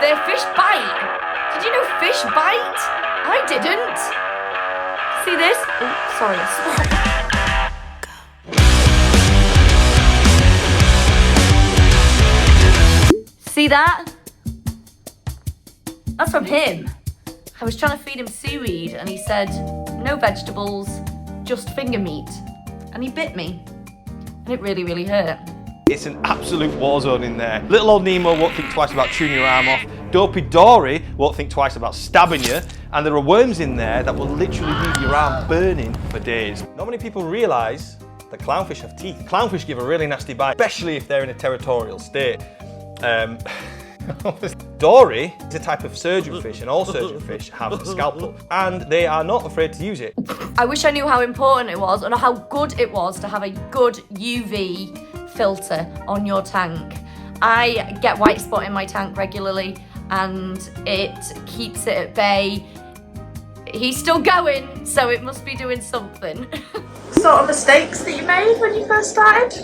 Their fish bite. Did you know fish bite? I didn't. See this? Oh, sorry. See that? That's from him. I was trying to feed him seaweed and he said, no vegetables, just finger meat. And he bit me. And it really, really hurt. It's an absolute war zone in there. Little old Nemo won't think twice about chewing your arm off. Dopey Dory won't think twice about stabbing you. And there are worms in there that will literally leave your arm burning for days. Not many people realise that clownfish have teeth. Clownfish give a really nasty bite, especially if they're in a territorial state. Dory is a type of surgeonfish, and all surgeonfish have a scalpel, and they are not afraid to use it. I wish I knew how important it was and how good it was to have a good UV filter on your tank. I get white spot in my tank regularly and it keeps it at bay. He's still going, so it must be doing something. Sort of mistakes that you made when you first started?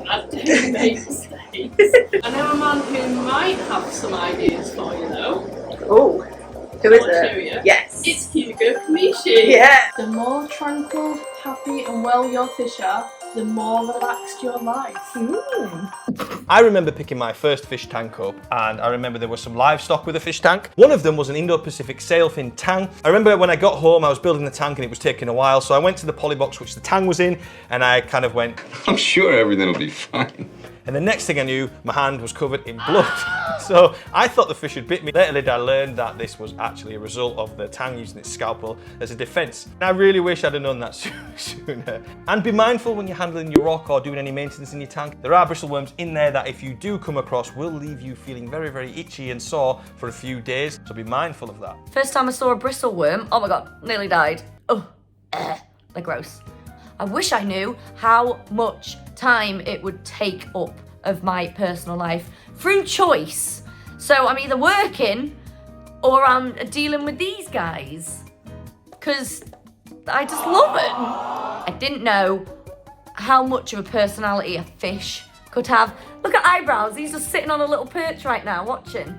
I do make mistakes. I know a man who might have some ideas for you though. Oh, who is it? Yes. It's Hugo Kamishi. Yeah. The more tranquil, happy and well your fish are, the more relaxed your life. I remember picking my first fish tank up, and I remember there was some livestock with a fish tank. One of them was an Indo-Pacific sailfin tang. I remember when I got home, I was building the tank and it was taking a while, so I went to the poly box which the tang was in, and I kind of went, I'm sure everything will be fine. And the next thing I knew, my hand was covered in blood. So I thought the fish had bit me. Later I learned that this was actually a result of the tang using its scalpel as a defense. And I really wish I'd have known that sooner. And be mindful when you're handling your rock or doing any maintenance in your tank. There are bristleworms in there that if you do come across will leave you feeling very, very itchy and sore for a few days. So be mindful of that. First time I saw a bristleworm, oh my God, nearly died. Oh, they're gross. I wish I knew how much time it would take up of my personal life through choice. So I'm either working or I'm dealing with these guys because I just love it. I didn't know how much of a personality a fish could have. Look at eyebrows, he's just sitting on a little perch right now watching.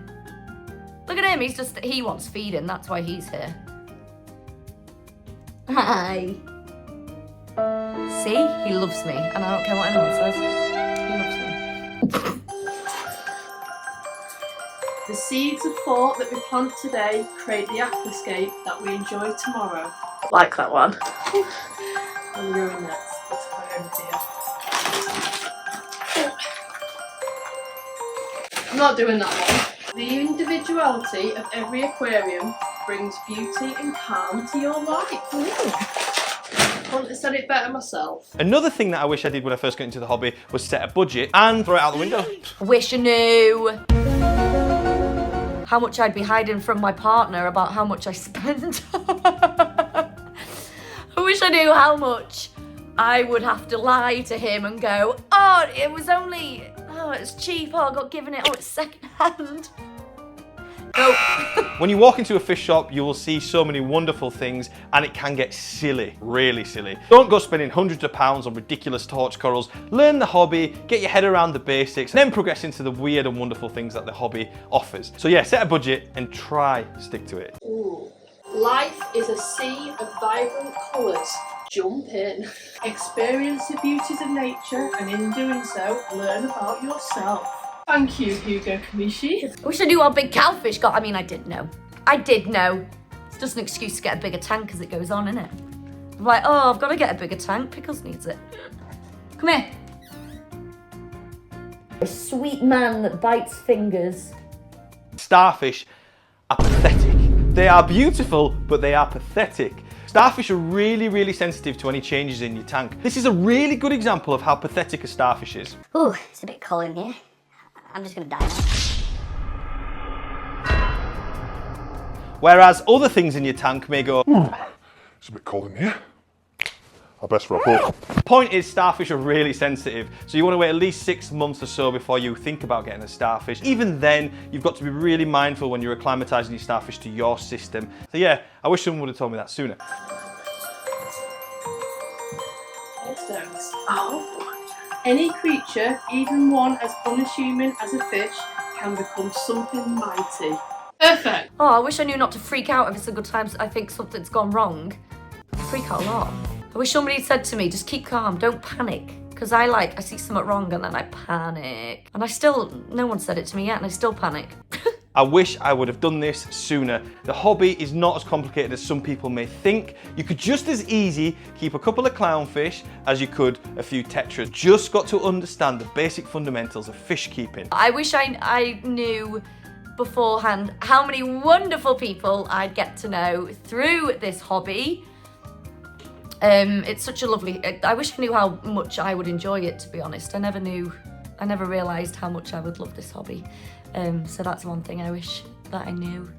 Look at him, he wants feeding, that's why he's here. Hi. See, he loves me, and I don't care what anyone says. He loves me. The seeds of thought that we plant today create the aquascape that we enjoy tomorrow. Like that one. And we're going next. Let's go over here. I'm not doing that one. The individuality of every aquarium brings beauty and calm to your life. I couldn't have said it better myself. Another thing that I wish I did when I first got into the hobby was set a budget and throw it out the window. I wish I knew how much I'd be hiding from my partner about how much I spend. I wish I knew how much I would have to lie to him and go, oh, it was only, oh, it's cheap, oh, I got given it, oh, it's second hand. No. When you walk into a fish shop, you will see so many wonderful things and it can get silly, really silly. Don't go spending hundreds of pounds on ridiculous torch corals. Learn the hobby, get your head around the basics, and then progress into the weird and wonderful things that the hobby offers. So yeah, set a budget and try stick to it. Ooh. Life is a sea of vibrant colours. Jump in. Experience the beauties of nature and in doing so, learn about yourself. Thank you, Hugo Kamishi. I wish I knew how big cowfish got. I mean, I did know. I did know. It's just an excuse to get a bigger tank as it goes on, isn't it? I'm like, oh, I've got to get a bigger tank. Pickles needs it. Come here. A sweet man that bites fingers. Starfish are pathetic. They are beautiful, but they are pathetic. Starfish are really, really sensitive to any changes in your tank. This is a really good example of how pathetic a starfish is. Ooh, it's a bit cold in here. I'm just gonna die now. Whereas other things in your tank may go, It's a bit cold in here. I best for a pull. The point is, starfish are really sensitive, so you want to wait at least 6 months or so before you think about getting a starfish. Even then, you've got to be really mindful when you're acclimatising your starfish to your system. So yeah, I wish someone would have told me that sooner. Oh. Any creature, even one as unassuming as a fish, can become something mighty. Perfect. Oh, I wish I knew not to freak out if it's a good time. I think something's gone wrong. I freak out a lot. I wish somebody said to me, just keep calm, don't panic. Because I see something wrong and then I panic. And no one said it to me yet and I still panic. I wish I would have done this sooner. The hobby is not as complicated as some people may think. You could just as easy keep a couple of clownfish as you could a few tetras. Just got to understand the basic fundamentals of fish keeping. I wish I knew beforehand how many wonderful people I'd get to know through this hobby. It's such a lovely, I wish I knew how much I would enjoy it, to be honest. I never realised how much I would love this hobby. So that's one thing I wish that I knew.